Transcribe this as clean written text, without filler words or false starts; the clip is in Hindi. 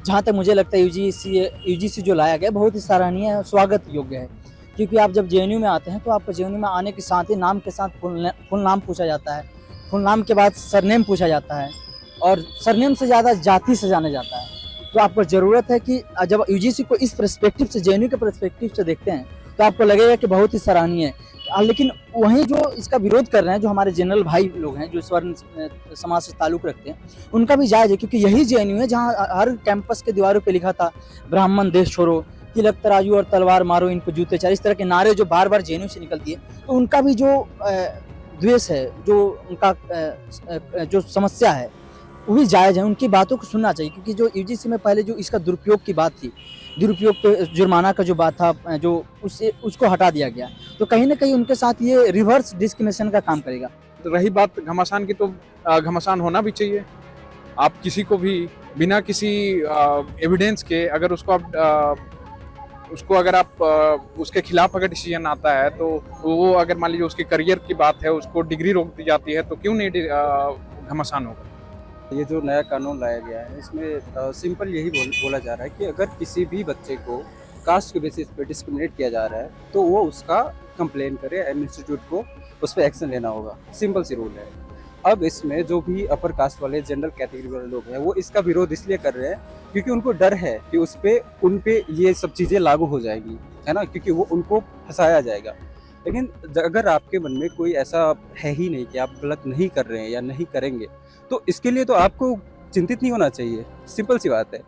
जहाँ तक मुझे लगता है यूजीसी जो लाया गया बहुत ही सराहनीय है और स्वागत योग्य है। क्योंकि आप जब जेएनयू में आते हैं तो आपको जेएनयू में आने के साथ ही नाम के साथ फुल नाम पूछा जाता है। फुल नाम के बाद सरनेम पूछा जाता है और सरनेम से ज़्यादा जाति से जाना जाता है। तो आपको ज़रूरत है कि जब यूजीसी को इस पर्सपेक्टिव से, जेएनयू के पर्सपेक्टिव से देखते हैं तो आपको लगेगा कि बहुत ही सराहनीय है। लेकिन वहीं जो इसका विरोध कर रहे हैं, जो हमारे जनरल भाई लोग हैं, जो स्वर्ण समाज से ताल्लुक़ रखते हैं, उनका भी जायज़ है, क्योंकि यही जेएनयू है जहाँ हर कैंपस के दीवारों पे लिखा था, ब्राह्मण देश छोड़ो, तिलक तराजू और तलवार मारो, इनको जूते चार, इस तरह के नारे जो बार-बार जेएनयू से निकलती है। तो उनका भी जो द्वेष है, जो उनका जो समस्या है, वो भी जायज़ है, उनकी बातों को सुनना चाहिए। क्योंकि जो यूजीसी में पहले जो इसका दुरुपयोग की बात थी, दुरुपयोग पे जुर्माना का जो बात था, जो उसको हटा दिया गया। तो कहीं न कहीं उनके साथ ये रिवर्स डिस्क्रिमिनेशन का काम करेगा। तो रही बात घमासान की, तो घमासान होना भी चाहिए। आप किसी को भी बिना किसी एविडेंस के अगर उसके खिलाफ अगर डिसीजन आता है, तो वो अगर मान लीजिए उसके करियर की बात है, उसको डिग्री रोक दी जाती है, तो क्यों नहीं घमासान होगा। ये जो नया कानून लाया गया है, इसमें सिंपल यही बोला जा रहा है कि अगर किसी भी बच्चे को कास्ट के बेसिस पे डिस्क्रिमिनेट किया जा रहा है तो वो उसका कंप्लेन करे, इंस्टीट्यूट को उस पर एक्शन लेना होगा। सिंपल सी रूल है। अब इसमें जो भी अपर कास्ट वाले, जनरल कैटेगरी वाले लोग हैं, वो इसका विरोध इसलिए कर रहे हैं क्योंकि उनको डर है कि उन पे ये सब चीज़ें लागू हो जाएगी, है ना, क्योंकि वो उनको फंसाया जाएगा। लेकिन अगर आपके मन में कोई ऐसा है ही नहीं कि आप गलत नहीं कर रहे हैं या नहीं करेंगे, तो इसके लिए तो आपको चिंतित नहीं होना चाहिए। सिंपल सी बात है।